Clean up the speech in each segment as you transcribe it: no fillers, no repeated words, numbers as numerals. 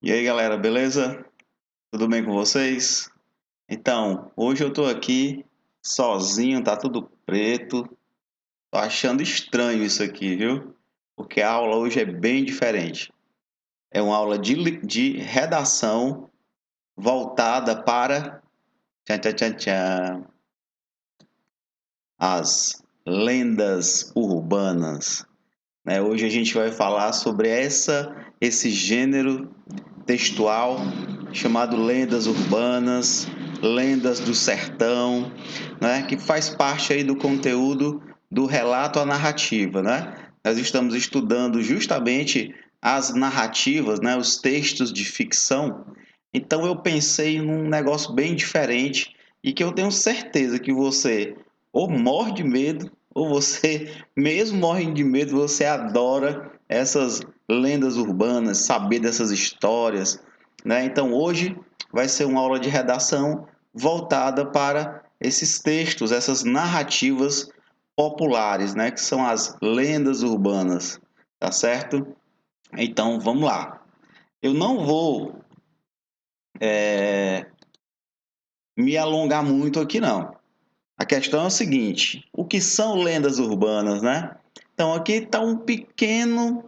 E aí, galera, beleza? Tudo bem com vocês? Então, hoje eu tô aqui sozinho, tá tudo preto. Tô achando estranho isso aqui, viu? Porque a aula hoje é bem diferente. É uma aula de redação voltada para tchan, tchan, tchan, tchan, as lendas urbanas, né? Hoje a gente vai falar sobre esse gênero textual chamado lendas urbanas, lendas do sertão, né, que faz parte aí do conteúdo do relato à narrativa, né? Nós estamos estudando justamente as narrativas, né, os textos de ficção. Então eu pensei num negócio bem diferente e que eu tenho certeza que você ou morre de medo ou você, mesmo morrendo de medo, você adora essas lendas urbanas, saber dessas histórias, né? Então hoje vai ser uma aula de redação voltada para esses textos, essas narrativas populares, né? Que são as lendas urbanas, tá certo? Então vamos lá. Eu não vou me alongar muito aqui não. A questão é o seguinte: o que são lendas urbanas, né? Então aqui está um pequeno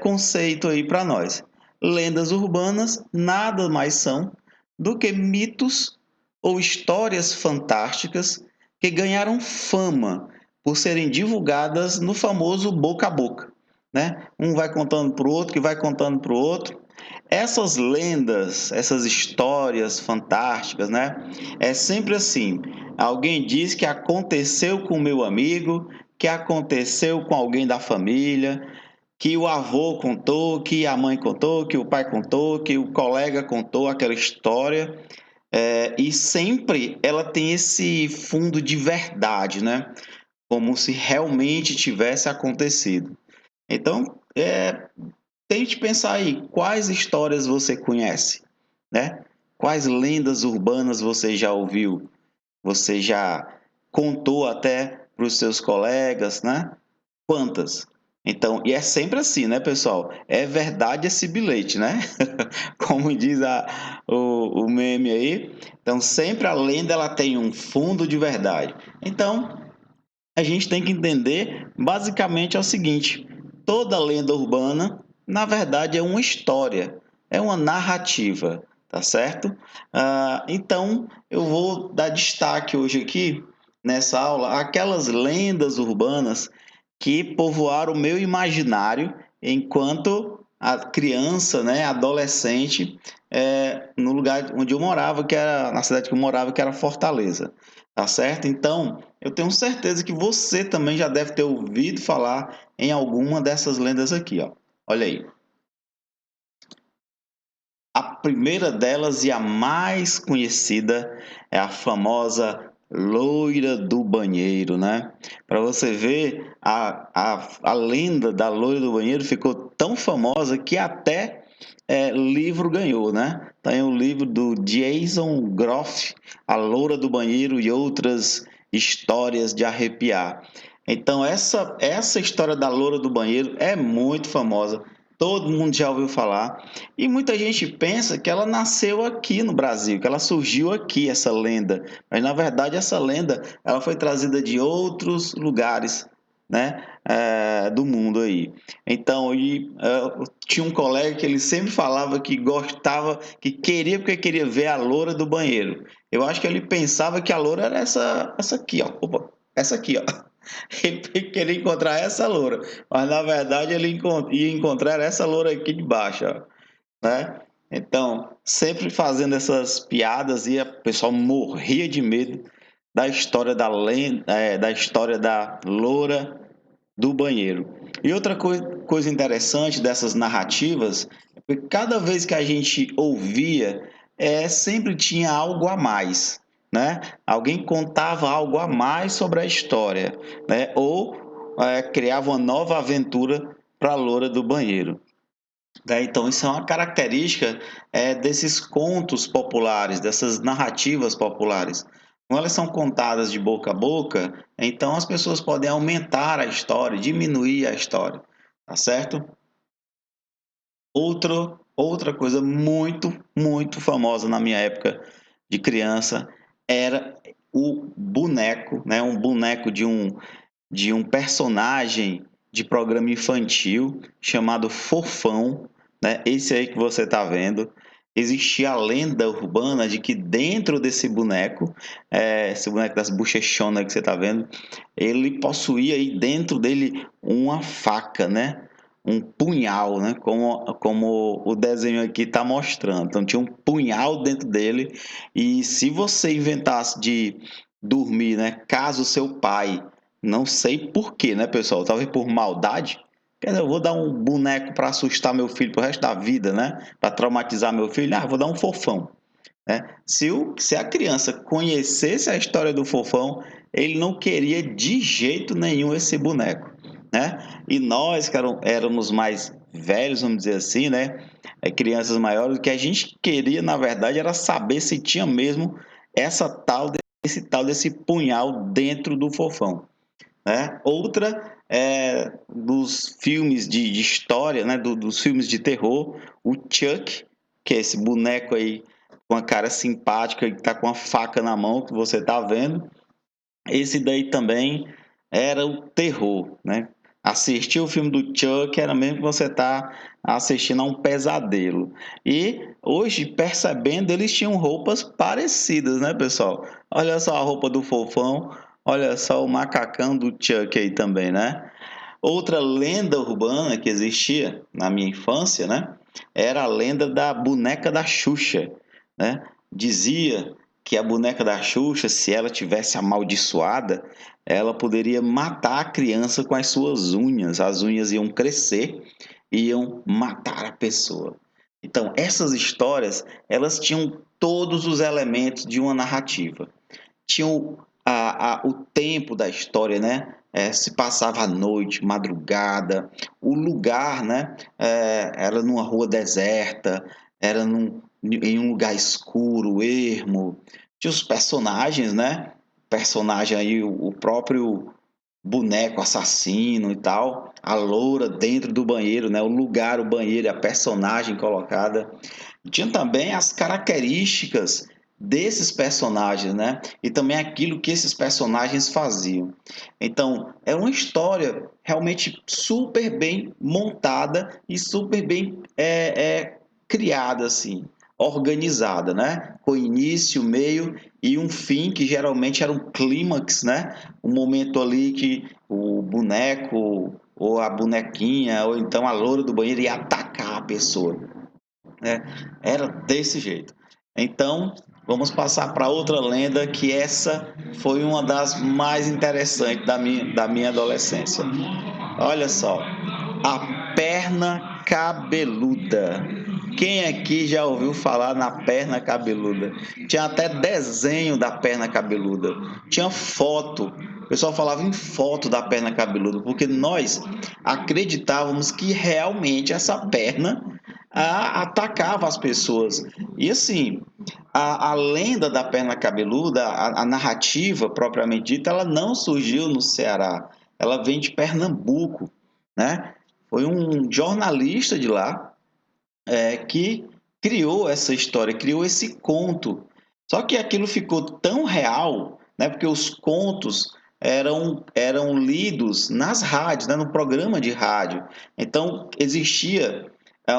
conceito aí para nós. Lendas urbanas nada mais são do que mitos ou histórias fantásticas que ganharam fama por serem divulgadas no famoso boca a boca, né? Um vai contando para o outro, que vai contando para o outro. Essas lendas, essas histórias fantásticas, né? É sempre assim. Alguém diz que aconteceu com o meu amigo, que aconteceu com alguém da família, que o avô contou, que a mãe contou, que o pai contou, que o colega contou aquela história. E sempre ela tem esse fundo de verdade, né? Como se realmente tivesse acontecido. Então, tente pensar aí, quais histórias você conhece, né? Quais lendas urbanas você já ouviu? Você já contou até para os seus colegas, né? Quantas? Então, e é sempre assim, né, pessoal? É verdade esse bilhete, né? Como diz o meme aí. Então, sempre a lenda ela tem um fundo de verdade. Então, a gente tem que entender basicamente é o seguinte: toda lenda urbana, na verdade, é uma história, é uma narrativa, tá certo? Então, eu vou dar destaque hoje aqui nessa aula àquelas lendas urbanas que povoaram o meu imaginário enquanto a criança, né, adolescente, no lugar onde eu morava, que era na cidade que eu morava, que era Fortaleza, tá certo? Então, eu tenho certeza que você também já deve ter ouvido falar em alguma dessas lendas aqui, ó. Olha aí. A primeira delas e a mais conhecida é a famosa loira do banheiro, né? Para você ver, a lenda da loira do banheiro ficou tão famosa que até livro ganhou, né? Tem o livro do Jason Groff, A Loura do Banheiro e Outras Histórias de Arrepiar. Então, essa história da loura do banheiro é muito famosa. Todo mundo já ouviu falar. E muita gente pensa que ela nasceu aqui no Brasil, que ela surgiu aqui, essa lenda. Mas, na verdade, essa lenda ela foi trazida de outros lugares, né? Do mundo aí. Então, tinha um colega que ele sempre falava que gostava, que queria porque queria ver a loura do banheiro. Eu acho que ele pensava que a loura era essa aqui, ó. Opa, essa aqui, ó. Ele queria encontrar essa loura, mas na verdade ele ia encontrar essa loura aqui de baixo, ó, né? Então, sempre fazendo essas piadas e o pessoal morria de medo da história da lenda, da história da loura do banheiro. E outra coisa interessante dessas narrativas é que cada vez que a gente ouvia, sempre tinha algo a mais, né? Alguém contava algo a mais sobre a história, né? Ou criava uma nova aventura para a loura do banheiro. Né? Então, isso é uma característica desses contos populares, dessas narrativas populares. Quando elas são contadas de boca a boca, então as pessoas podem aumentar a história, diminuir a história, tá certo? Outra coisa muito, muito famosa na minha época de criança era o boneco, né? Um boneco de um personagem de programa infantil chamado Fofão, né? Esse aí que você está vendo. Existia a lenda urbana de que dentro desse boneco, esse boneco das bochechonas que você está vendo, ele possuía aí dentro dele uma faca, né? Um punhal, né? Como o desenho aqui está mostrando. Então tinha um punhal dentro dele e se você inventasse de dormir, né? Caso o seu pai, não sei por quê, né, pessoal? Talvez por maldade. Quer dizer, eu vou dar um boneco para assustar meu filho pro resto da vida, né? Para traumatizar meu filho. Ah, vou dar um fofão, né? Se a criança conhecesse a história do fofão, ele não queria de jeito nenhum esse boneco, né? E nós que éramos mais velhos, vamos dizer assim, né? Crianças maiores, o que a gente queria, na verdade, era saber se tinha mesmo esse tal desse punhal dentro do fofão, né? Outra é dos filmes de história, né? Dos filmes de terror, o Chuck, que é esse boneco aí com a cara simpática que tá com a faca na mão que você tá vendo. Esse daí também era o terror, né? Assistir o filme do Chuck era mesmo que você tá assistindo a um pesadelo. E hoje, percebendo, eles tinham roupas parecidas, né, pessoal? Olha só a roupa do Fofão, olha só o macacão do Chuck aí também, né? Outra lenda urbana que existia na minha infância, né, era a lenda da boneca da Xuxa, né? Dizia que a boneca da Xuxa, se ela tivesse amaldiçoada, ela poderia matar a criança com as suas unhas. As unhas iam crescer e iam matar a pessoa. Então, essas histórias, elas tinham todos os elementos de uma narrativa. Tinham o tempo da história, né? Se passava à noite, madrugada, o lugar, né? Era numa rua deserta, era em um lugar escuro, ermo. Tinha os personagens, né? Personagem aí, o próprio boneco assassino e tal, a loura dentro do banheiro, né? O lugar, o banheiro, a personagem colocada. Tinha também as características desses personagens, né? E também aquilo que esses personagens faziam. Então, é uma história realmente super bem montada e super bem criada, assim, organizada, né? Com início, meio e um fim que geralmente era um clímax, né? Um momento ali que o boneco ou a bonequinha ou então a loura do banheiro ia atacar a pessoa, né? Era desse jeito. Então, vamos passar para outra lenda que essa foi uma das mais interessantes da minha adolescência. Olha só, a perna cabeluda. Quem aqui já ouviu falar na perna cabeluda? Tinha até desenho da perna cabeluda. Tinha foto. O pessoal falava em foto da perna cabeluda, porque nós acreditávamos que realmente essa perna atacava as pessoas. E assim, a lenda da perna cabeluda, a narrativa propriamente dita, ela não surgiu no Ceará. Ela vem de Pernambuco, né? Foi um jornalista de lá que criou essa história, criou esse conto. Só que aquilo ficou tão real, né? Porque os contos eram lidos nas rádios, né? No programa de rádio. Então existia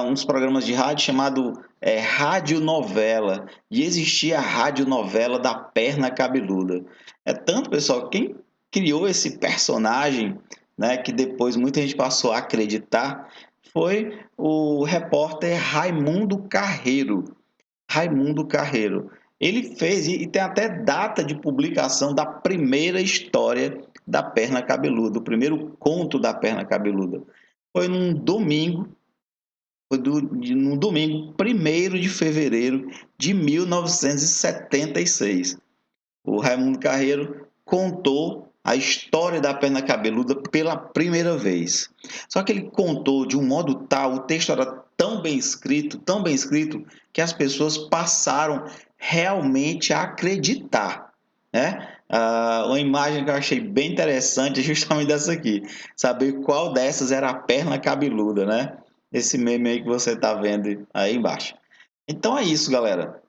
uns programas de rádio chamado radionovela e existia a radionovela da perna cabeluda. É tanto, pessoal, quem criou esse personagem, né? Que depois muita gente passou a acreditar foi o repórter Raimundo Carreiro. Raimundo Carreiro. Ele fez, e tem até data de publicação da primeira história da perna cabeluda, o primeiro conto da perna cabeluda. Foi num domingo, no domingo 1º de fevereiro de 1976. O Raimundo Carreiro contou a história da perna cabeluda pela primeira vez. Só que ele contou de um modo tal, o texto era tão bem escrito, que as pessoas passaram realmente a acreditar, né? Uma imagem que eu achei bem interessante é justamente dessa aqui, saber qual dessas era a perna cabeluda, né? esse meme aí que você está vendo aí embaixo. Então é isso, galera.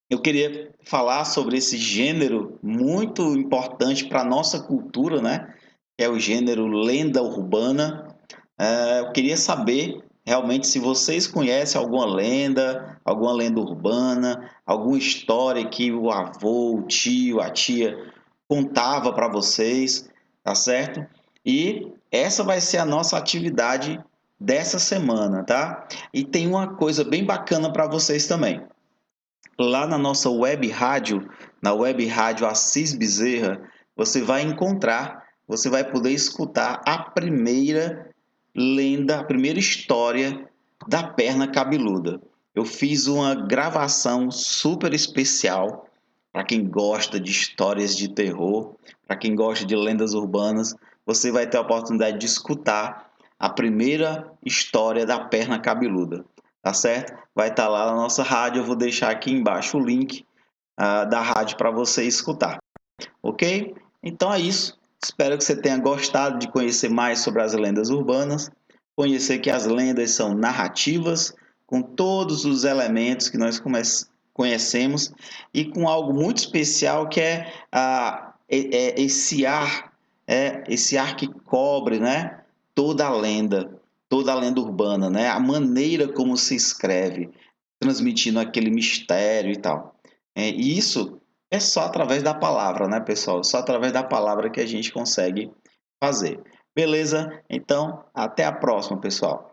Eu queria falar sobre esse gênero muito importante para a nossa cultura, né? Que é o gênero lenda urbana. Eu queria saber realmente se vocês conhecem alguma lenda urbana, alguma história que o avô, o tio, a tia contava para vocês, tá certo? E essa vai ser a nossa atividade dessa semana, tá? E tem uma coisa bem bacana para vocês também. Lá na nossa web rádio, na web rádio Assis Bezerra, você vai poder escutar a primeira lenda, a primeira história da perna cabeluda. Eu fiz uma gravação super especial para quem gosta de histórias de terror, para quem gosta de lendas urbanas. Você vai ter a oportunidade de escutar a primeira história da perna cabeluda, tá certo? Vai estar lá na nossa rádio. Eu vou deixar aqui embaixo o link da rádio para você escutar, ok? Então é isso. Espero que você tenha gostado de conhecer mais sobre as lendas urbanas, conhecer que as lendas são narrativas, com todos os elementos que nós conhecemos e com algo muito especial que é, esse ar que cobre, né, toda a lenda urbana, né, a maneira como se escreve, transmitindo aquele mistério e tal. E isso é só através da palavra, né, pessoal? Só através da palavra que a gente consegue fazer. Beleza? Então, até a próxima, pessoal.